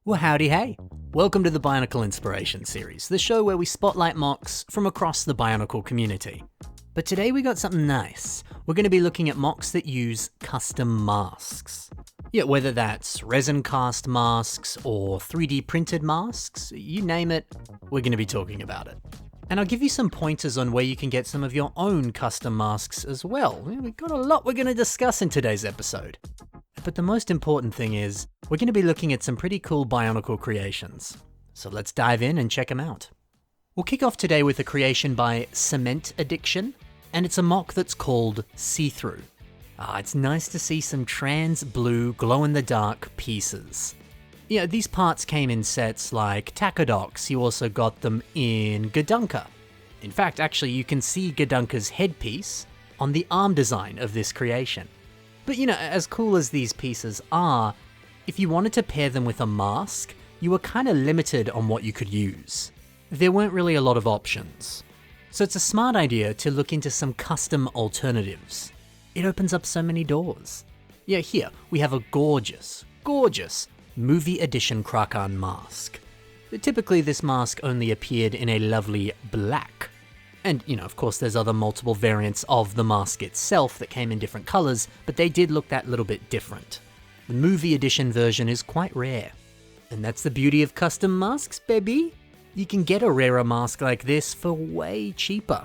Well, howdy hey. Welcome to the Bionicle Inspiration Series, the show where we spotlight MOCs from across the Bionicle community. But today we got something nice. We're going to be looking at MOCs that use custom masks. Yeah, whether that's resin cast masks or 3D printed masks, you name it, we're going to be talking about it. And I'll give you some pointers on where you can get some of your own custom masks as well. We've got a lot we're going to discuss in today's episode. But the most important thing is, we're going to be looking at some pretty cool Bionicle creations. So let's dive in and check them out. We'll kick off today with a creation by Cement Addiction, and it's a MOC that's called See-Through. It's nice to see some trans blue glow-in-the-dark pieces. You know, these parts came in sets like Takodocs. You also got them in Gadunka. In fact, actually, you can see Gadunka's headpiece on the arm design of this creation. But you know, as cool as these pieces are, if you wanted to pair them with a mask, you were kind of limited on what you could use. There weren't really a lot of options. So it's a smart idea to look into some custom alternatives. It opens up so many doors. Yeah, here we have a gorgeous movie edition Krakan mask. Typically this mask only appeared in a lovely black. And, you know, of course there's other multiple variants of the mask itself that came in different colors, but they did look that little bit different. The movie edition version is quite rare. And that's the beauty of custom masks, baby. You can get a rarer mask like this for way cheaper.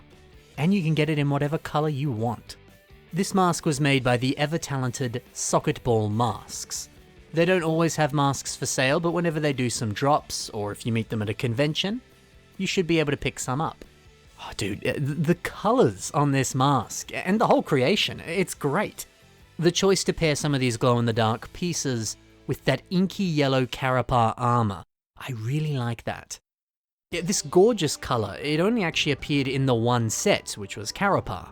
And you can get it in whatever color you want. This mask was made by the ever-talented Socket Ball Masks. They don't always have masks for sale, but whenever they do some drops, or if you meet them at a convention, you should be able to pick some up. Oh, dude, the colors on this mask, and the whole creation, it's great. The choice to pair some of these glow-in-the-dark pieces with that inky yellow Karapar armor, I really like that. This gorgeous color, it only actually appeared in the one set, which was Karapar.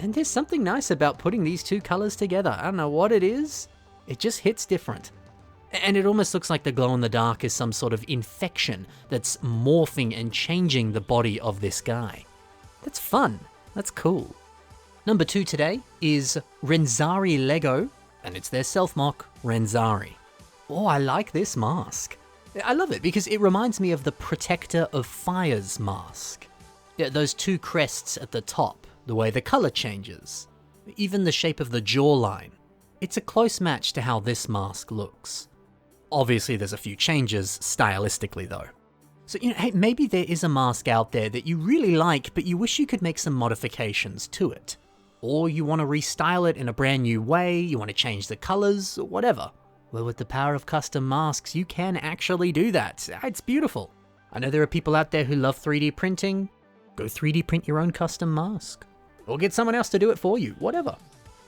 And there's something nice about putting these two colors together. I don't know what it is, it just hits different. And it almost looks like the glow-in-the-dark is some sort of infection that's morphing and changing the body of this guy. That's fun. That's cool. Number 2 today is Renzari Lego, and it's their self-MOC, Renzari. Oh, I like this mask. I love it because it reminds me of the Protector of Fire's mask. Yeah, those two crests at the top, the way the color changes, even the shape of the jawline. It's a close match to how this mask looks. Obviously, there's a few changes stylistically though. So, you know, hey, maybe there is a mask out there that you really like, but you wish you could make some modifications to it. Or you want to restyle it in a brand new way, you want to change the colors, or whatever. Well, with the power of custom masks, you can actually do that. It's beautiful. I know there are people out there who love 3D printing. Go 3D print your own custom mask. Or get someone else to do it for you, whatever.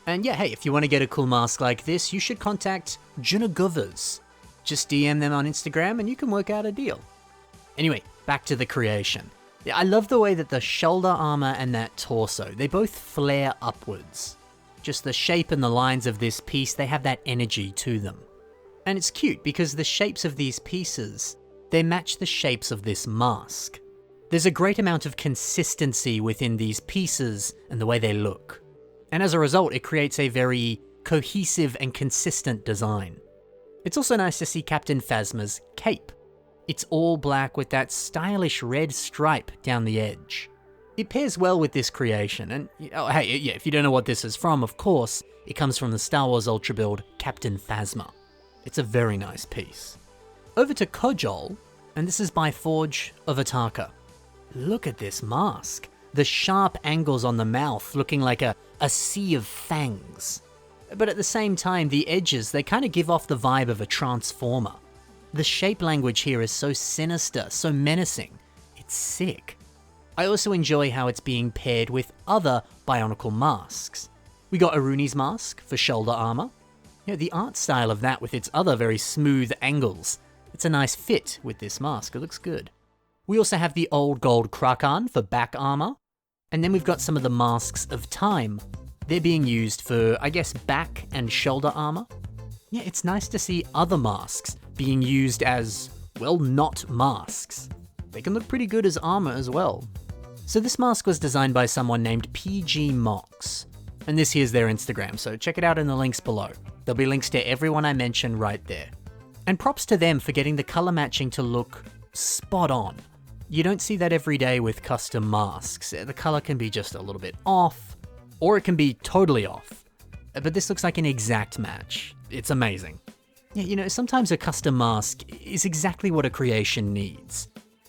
And yeah, hey, if you want to get a cool mask like this, you should contact Junagovas. Just DM them on Instagram and you can work out a deal. Anyway, back to the creation. Yeah, I love the way that the shoulder armor and that torso, they both flare upwards. Just the shape and the lines of this piece, they have that energy to them. And it's cute because the shapes of these pieces, they match the shapes of this mask. There's a great amount of consistency within these pieces and the way they look. And as a result, it creates a very cohesive and consistent design. It's also nice to see Captain Phasma's cape. It's all black with that stylish red stripe down the edge. It pairs well with this creation, and hey, yeah, if you don't know what this is from, of course, it comes from the Star Wars Ultra build Captain Phasma. It's a very nice piece. Over to Kojol, and this is by Forge of Itaka. Look at this mask. The sharp angles on the mouth looking like a sea of fangs. But at the same time, the edges, they kind of give off the vibe of a transformer. The shape language here is so sinister, so menacing. It's sick. I also enjoy how it's being paired with other Bionicle masks. We got Aruni's mask for shoulder armor. You know, the art style of that with its other very smooth angles. It's a nice fit with this mask, it looks good. We also have the old gold Krakan for back armor. And then we've got some of the masks of time. They're being used for, I guess, back and shoulder armor. Yeah, it's nice to see other masks being used as, well, not masks. They can look pretty good as armor as well. So this mask was designed by someone named PG MOCs. And this here's their Instagram, so check it out in the links below. There'll be links to everyone I mentioned right there. And props to them for getting the color matching to look spot on. You don't see that every day with custom masks. The color can be just a little bit off, or it can be totally off. But this looks like an exact match. It's amazing. Yeah, you know, sometimes a custom mask is exactly what a creation needs.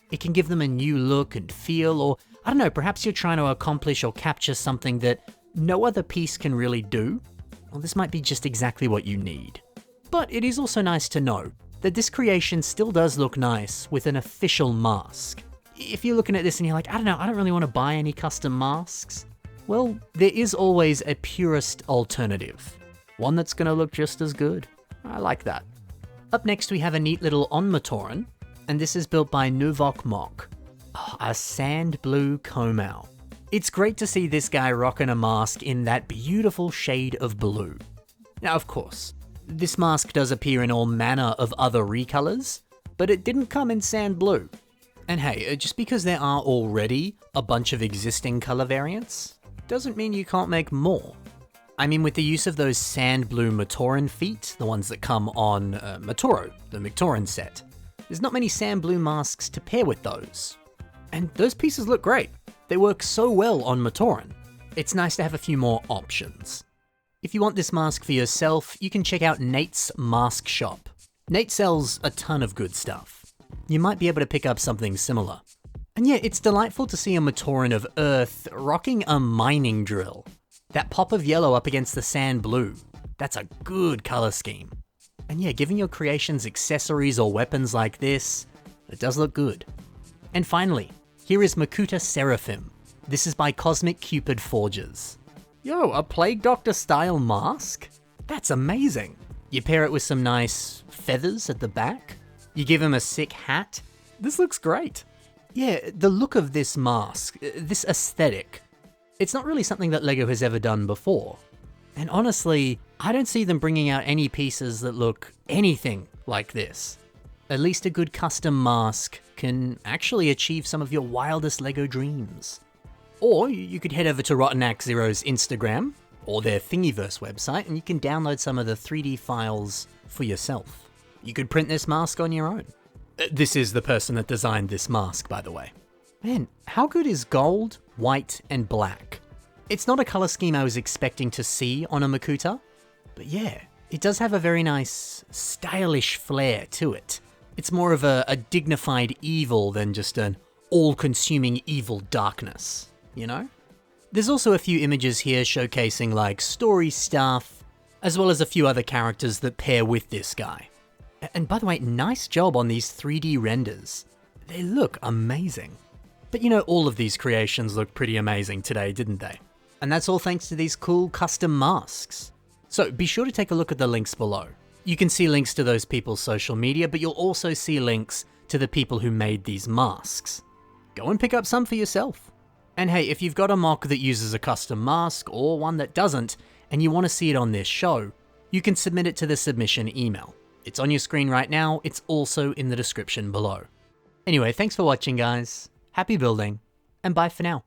It can give them a new look and feel, or I don't know, perhaps you're trying to accomplish or capture something that no other piece can really do. Well, this might be just exactly what you need. But it is also nice to know that this creation still does look nice with an official mask. If you're looking at this and you're like, I don't know, I don't really want to buy any custom masks. Well, there is always a purist alternative. One that's going to look just as good. I like that. Up next we have a neat little Onmatoran, and this is built by Nuvok Mock. Oh, a sand blue Komau. It's great to see this guy rocking a mask in that beautiful shade of blue. Now of course, this mask does appear in all manner of other recolors, but it didn't come in sand blue. And hey, just because there are already a bunch of existing color variants, doesn't mean you can't make more. I mean, with the use of those sand blue Matoran feet, the ones that come on Matoro, the Mictoran set, there's not many sand blue masks to pair with those. And those pieces look great. They work so well on Matoran. It's nice to have a few more options. If you want this mask for yourself, you can check out Nate's Mask Shop. Nate sells a ton of good stuff. You might be able to pick up something similar. And yeah, it's delightful to see a Matoran of Earth rocking a mining drill. That pop of yellow up against the sand blue, that's a good color scheme. And yeah, giving your creations accessories or weapons like this, it does look good. And finally, here is Makutoa Seraphim. This is by Cosmic Cupid Forges. Yo, a Plague Doctor style mask? That's amazing. You pair it with some nice feathers at the back. You give him a sick hat. This looks great. Yeah, the look of this mask, this aesthetic, it's not really something that LEGO has ever done before. And honestly, I don't see them bringing out any pieces that look anything like this. At least a good custom mask can actually achieve some of your wildest LEGO dreams. Or you could head over to Rotten Axe Zero's Instagram or their Thingiverse website and you can download some of the 3D files for yourself. You could print this mask on your own. This is the person that designed this mask, by the way. Man, how good is gold, white, and black? It's not a color scheme I was expecting to see on a Makutoa, but yeah, it does have a very nice, stylish flair to it. It's more of a dignified evil than just an all-consuming evil darkness, you know? There's also a few images here showcasing like story stuff, as well as a few other characters that pair with this guy. And by the way, nice job on these 3D renders. They look amazing. But you know, all of these creations look pretty amazing today, didn't they? And that's all thanks to these cool custom masks. So be sure to take a look at the links below. You can see links to those people's social media, but you'll also see links to the people who made these masks. Go and pick up some for yourself. And hey, if you've got a mock that uses a custom mask or one that doesn't, and you want to see it on this show, you can submit it to the submission email. It's on your screen right now, it's also in the description below. Anyway, thanks for watching guys, happy building, and bye for now.